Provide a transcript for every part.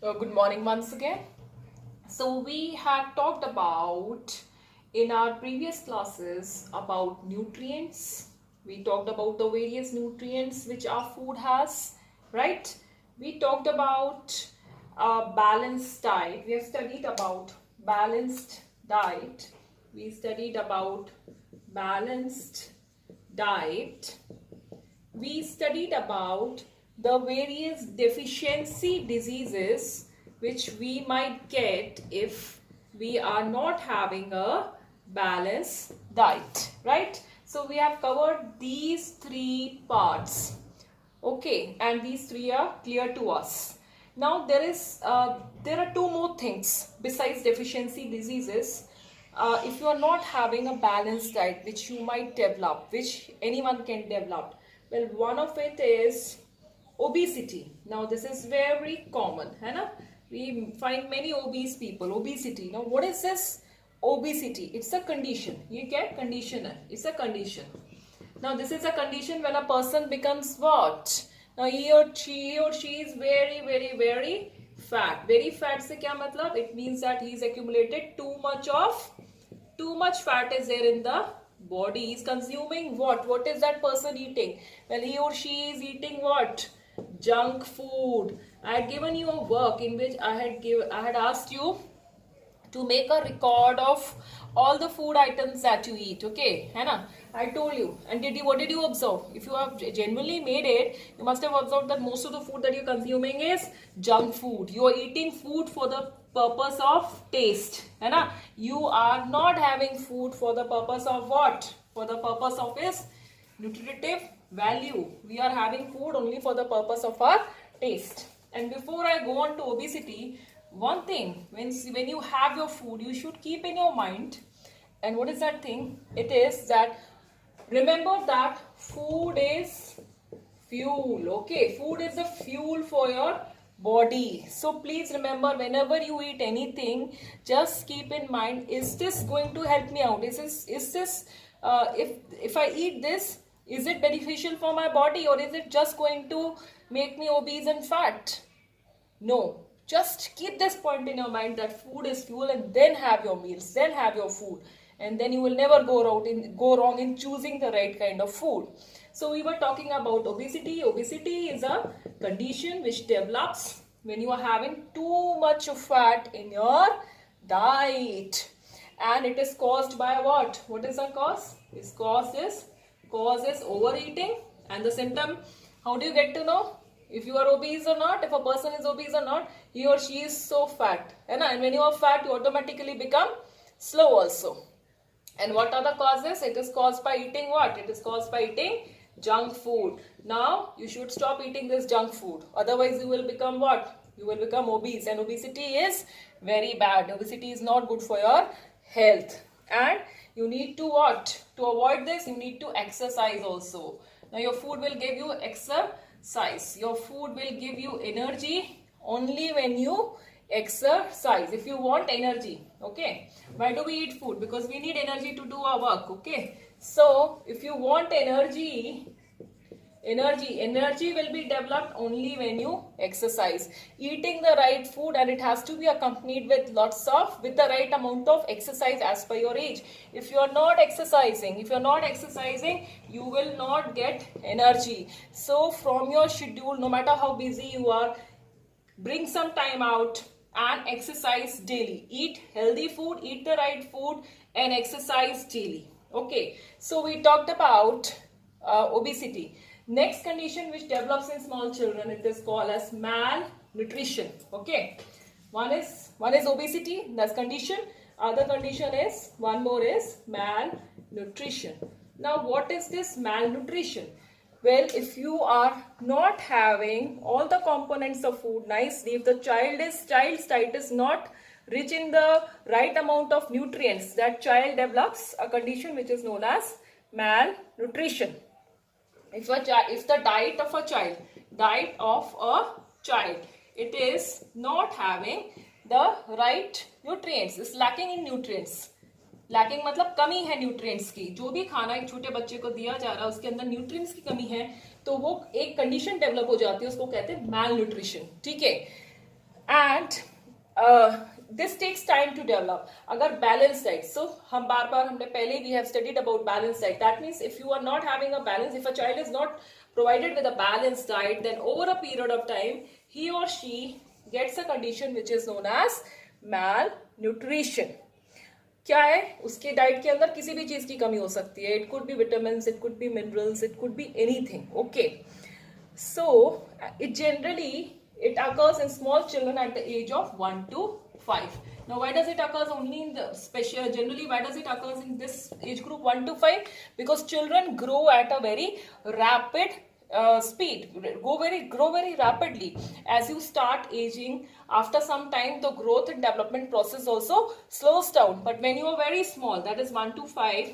Good morning once again. So we had talked about in our previous classes about nutrients. We talked about the various nutrients which our food has, right? We talked about balanced diet. We have studied about balanced diet. We studied about balanced diet. We studied about the various deficiency diseases which we might get if we are not having a balanced diet, right? So we have covered these three parts, okay, and these three are clear to us. Now there are two more things besides deficiency diseases. If you are not having a balanced diet, which you might develop, which anyone can develop, well, one of it is obesity. Now this is very common, है ना? We find many obese people. Obesity. Now what is this? Obesity. It's a condition. You get condition. It's a condition. Now this is a condition when a person becomes what? Now he or she is very fat. Very fat से क्या मतलब? It means that he's accumulated too much fat is there in the body. He's consuming what? What is that person eating? Well, he or she is eating what? Junk food. I had given you a work in which I had asked you to make a record of all the food items that you eat, okay, है ना? I told you. And what did you observe? If you have genuinely made it, you must have observed that most of the food that you're consuming is junk food. You are eating food for the purpose of taste, है ना? You are not having food for the purpose of what? For the purpose of its nutritive value. We are having food only for the purpose of our taste. And before I go on to obesity, one thing, when you have your food, you should keep in your mind, and what is that thing? It is that remember that food is fuel, okay? Food is the fuel for your body. So please remember, whenever you eat anything, just keep in mind, is this going to help me out? Is this if I eat this, is it beneficial for my body, or is it just going to make me obese and fat? No. Just keep this point in your mind that food is fuel, and then have your meals, then have your food, and then you will never go wrong in choosing the right kind of food. So we were talking about obesity. Obesity is a condition which develops when you are having too much fat in your diet, and it is caused by what? What is the cause? Its cause is overeating. And the symptom, how do you get to know if you are obese or not? If a person is obese or not, he or she is so fat, and when you are fat, you automatically become slow also. And what are the causes? It is caused by eating what? It is caused by eating junk food. Now you should stop eating this junk food, otherwise you will become what? You will become obese, and obesity is very bad. Obesity is not good for your health, and you need to what? To avoid this, you need to exercise also. Now your food will give you exercise. Your food will give you energy only when you exercise. If you want energy, okay, why do we eat food? Because we need energy to do our work, okay? So if you want energy will be developed only when you exercise. Eating the right food, and it has to be accompanied with with the right amount of exercise as per your age. If you are not exercising, you will not get energy. So from your schedule, no matter how busy you are, bring some time out and exercise daily. Eat healthy food, eat the right food, and exercise daily. Okay, so we talked about obesity. Next condition which develops in small children, it is called as malnutrition. Okay, one is obesity, that's condition. Other condition is, one more is malnutrition. Now what is this malnutrition? Well, if you are not having all the components of food nicely, if the child's diet is not rich in the right amount of nutrients, that child develops a condition which is known as malnutrition. If the diet of a child, it is not having the right nutrients, is lacking in nutrients. Lacking मतलब कमी है nutrients की. जो भी खाना एक छोटे बच्चे को दिया जा रहा है उसके अंदर न्यूट्रिएंट्स की कमी है, तो वो एक कंडीशन डेवलप हो जाती है, उसको कहते हैं मैल न्यूट्रिशन. ठीक है. and this takes time to develop. अगर balanced diet, so हम बार बार हमने पहले we have studied about balanced diet. That means if you are not having a balance, if a child is not provided with a balanced diet, then over a period of time he or she gets a condition which is known as malnutrition. क्या है उसके diet के अंदर किसी भी चीज की कमी हो सकती है. It could be vitamins, it could be minerals, it could be anything. Okay, so it generally it occurs in small children at the age of 1 to 5. Now why does it occurs only in the special, generally why does it occurs in this age group 1 to 5? Because children grow at a very rapid speed, grow very rapidly. As you start aging, after some time the growth and development process also slows down. But when you are very small, that is 1 to 5,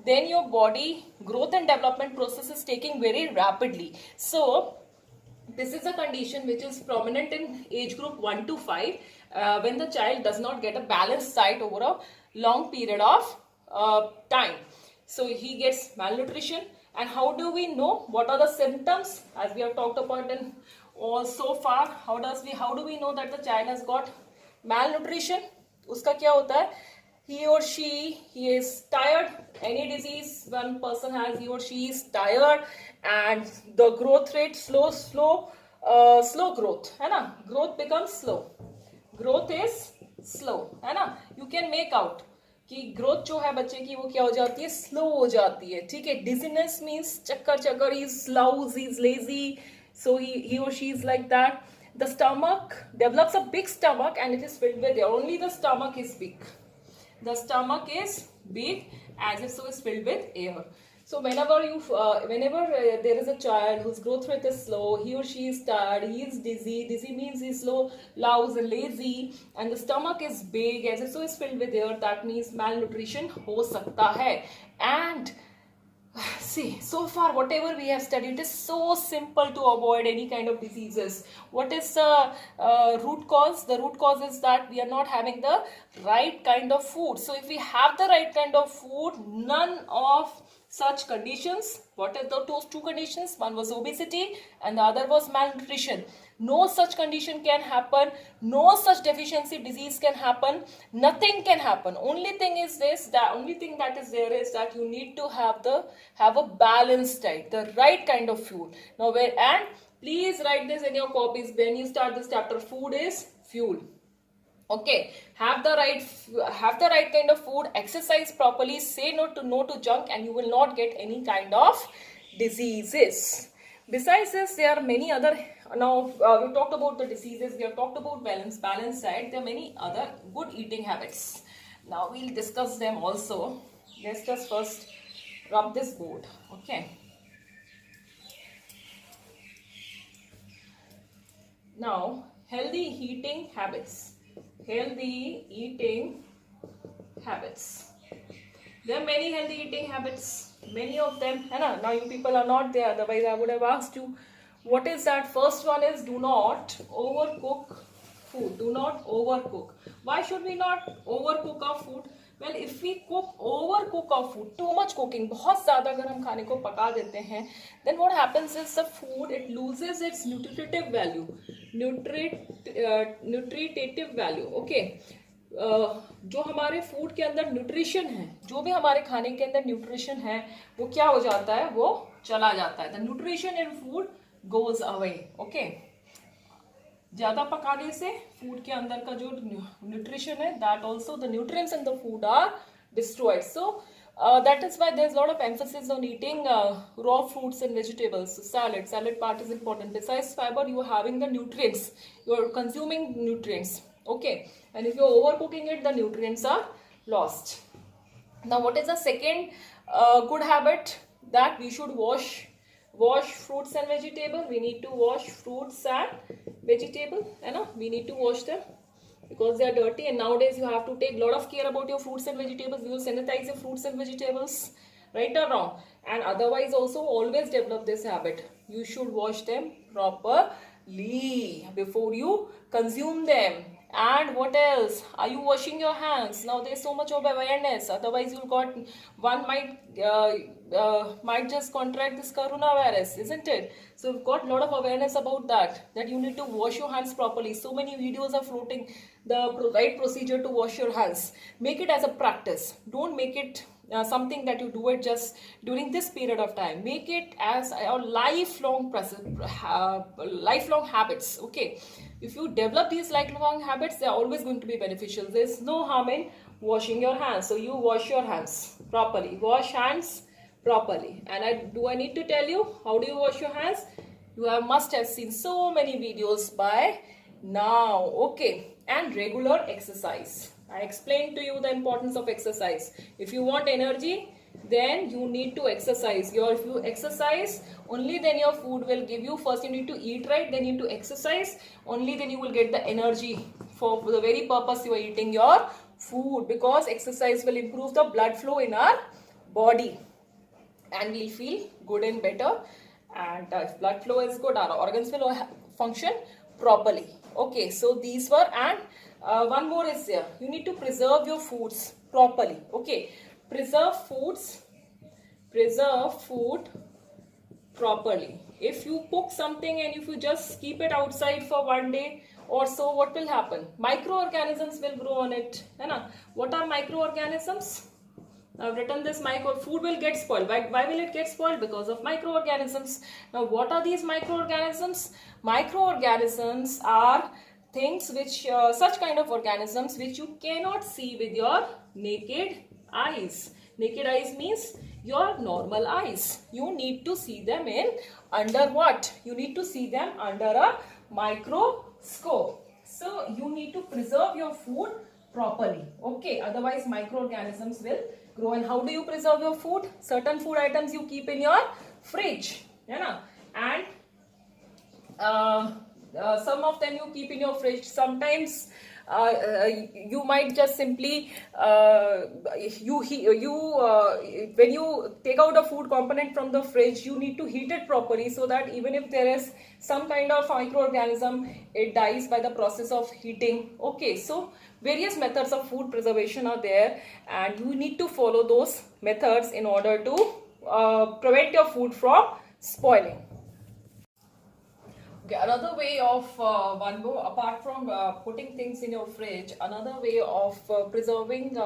then your body growth and development process is taking very rapidly. So this is a condition which is prominent in age group 1 to 5 when the child does not get a balanced diet over a long period of time. So he gets malnutrition. And how do we know what are the symptoms? As we have talked about in all so far, how do we know that the child has got malnutrition? Uska kya hota hai? He or she, he is tired. Any disease one person has, he or she is tired, and the growth rate slow growth है ना. Growth becomes slow. Growth is slow है ना. You can make out कि growth जो है बच्चे की वो क्या हो जाती है, slow हो जाती है. ठीक है. Dizziness means चक्कर, he is lousy, he is lazy, so he or she is like that. The stomach develops a big stomach and it is filled with air. Only the stomach is big. The stomach is big, as if so is filled with air. So whenever there is a child whose growth rate is slow, he or she is tired, he is dizzy. Dizzy means he is slow, lousy, lazy, and the stomach is big, as if so is filled with air. That means malnutrition हो सकता है. And see, so far whatever we have studied, it is so simple to avoid any kind of diseases. What is the root cause? The root cause is that we are not having the right kind of food. So if we have the right kind of food, none of such conditions. What are those two conditions? One was obesity and the other was malnutrition. No such condition can happen. No such deficiency disease can happen. Nothing can happen. Only thing is this, the only thing that is there is that you need to have a balanced diet, the right kind of food. Now and please write this in your copies when you start this chapter. Food is fuel. Okay, have the right kind of food, exercise properly, say no to junk, and you will not get any kind of diseases. Besides this, there are many other. Now we talked about the diseases, we have talked about balanced diet. There are many other good eating habits. Now we'll discuss them also. Let's just first rub this board. Okay. Now, healthy eating habits. Healthy eating habits. There are many healthy eating habits. Many of them, है ना. Now you people are not there. Otherwise, I would have asked you. What is that? First one is do not overcook food. Do not overcook. Why should we not overcook our food? Well, if we overcook our food, too much cooking, बहुत ज़्यादा अगर हम खाने को पका देते हैं, then what happens is the food, it loses its nutritive value. Nutritative value. Okay. जो हमारे फूड के अंदर न्यूट्रिशन है, जो भी हमारे खाने के अंदर न्यूट्रिशन है, वो क्या हो जाता है, वो चला जाता है. The nutrition in food goes away. Okay. ज्यादा पकाने से फूड के अंदर का जो न्यूट्रिशन है, that also the nutrients in the food are destroyed. So that is why there's a lot of emphasis on eating raw fruits and vegetables. Salad part is important. Besides fiber, you are having the nutrients, you are consuming nutrients. Okay, and if you're overcooking it, the nutrients are lost. Now what is the second good habit? That we should wash fruits and vegetables. We need to wash fruits and vegetables, we need to wash them because they are dirty, and nowadays you have to take a lot of care about your fruits and vegetables. You will sanitize your fruits and vegetables, right or wrong? And otherwise also always develop this habit. You should wash them properly before you consume them. And what else? Are you washing your hands? Now there's so much of awareness. Otherwise, you'll got one might just contract this coronavirus, isn't it? So we've got a lot of awareness about that. That you need to wash your hands properly. So many videos are floating the right procedure to wash your hands. Make it as a practice. Don't make it something that you do it just during this period of time. Make it as a lifelong lifelong habits. Okay, if you develop these lifelong habits, they are always going to be beneficial. There's no harm in washing your hands. So you wash your hands properly. Wash hands properly. And do I need to tell you how do you wash your hands? You must have seen so many videos by now. Okay, and regular exercise. I explained to you the importance of exercise. If you want energy, then you need to exercise. If you exercise, only then your food will give you. First you need to eat right, then you need to exercise. Only then you will get the energy for the very purpose you are eating your food. Because exercise will improve the blood flow in our body. And we'll feel good and better. And if blood flow is good, our organs will function properly. Okay, so these were, and one more is there. You need to preserve your foods properly. Okay, preserve food properly. If you cook something and if you just keep it outside for one day or so, what will happen? Microorganisms will grow on it. What are microorganisms? I've written this food will get spoiled. Why will it get spoiled? Because of microorganisms. Now, what are these microorganisms? Microorganisms are things which, such kind of organisms which you cannot see with your naked eyes. Naked eyes means your normal eyes. You need to see them under what? You need to see them under a microscope. So, you need to preserve your food properly. Okay, otherwise microorganisms will grow. And how do you preserve your food? Certain food items you keep in your fridge, and some of them you keep in your fridge. Sometimes you might just simply when you take out a food component from the fridge, you need to heat it properly so that even if there is some kind of microorganism, it dies by the process of heating. Okay, so various methods of food preservation are there, and you need to follow those methods in order to prevent your food from spoiling. Okay, another way of apart from putting things in your fridge, another way of preserving,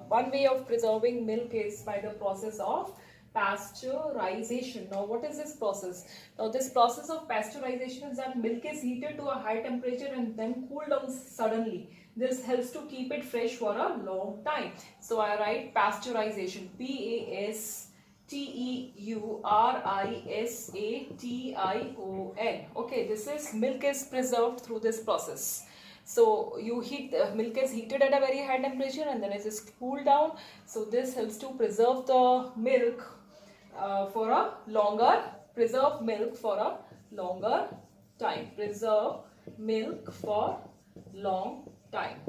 one way of preserving milk is by the process of pasteurization. Now, what is this process? Now, this process of pasteurization is that milk is heated to a high temperature and then cooled down suddenly. This helps to keep it fresh for a long time. So, I write pasteurization, Pasteurization. Okay, this is milk is preserved through this process. So you heat milk is heated at a very high temperature and then it is cooled down. So this helps to preserve the milk for a longer. Preserve milk for a longer time. Preserve milk for long time.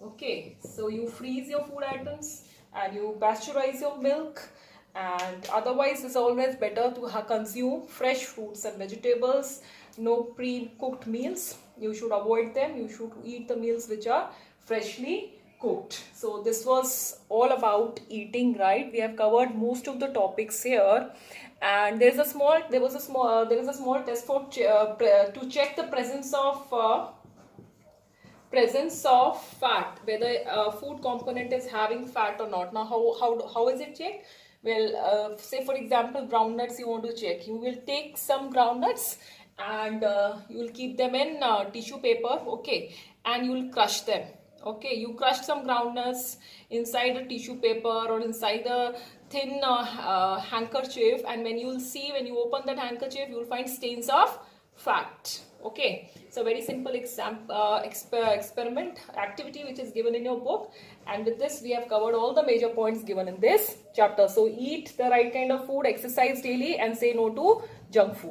Okay, so you freeze your food items and you pasteurize your milk. And otherwise, it's always better to consume fresh fruits and vegetables. No pre-cooked meals. You should avoid them. You should eat the meals which are freshly cooked. So this was all about eating right. We have covered most of the topics here. And there is a small test for to check the presence of fat, whether a food component is having fat or not. Now, how is it checked? Well, say for example, groundnuts you want to check. You will take some groundnuts and you will keep them in tissue paper, okay, and you will crush them. Okay, you crushed some groundnuts inside a tissue paper or inside a thin handkerchief, and when you open that handkerchief, you will find stains of fat. Okay, so very simple experiment activity which is given in your book, and with this we have covered all the major points given in this chapter. So eat the right kind of food, exercise daily, and say no to junk food.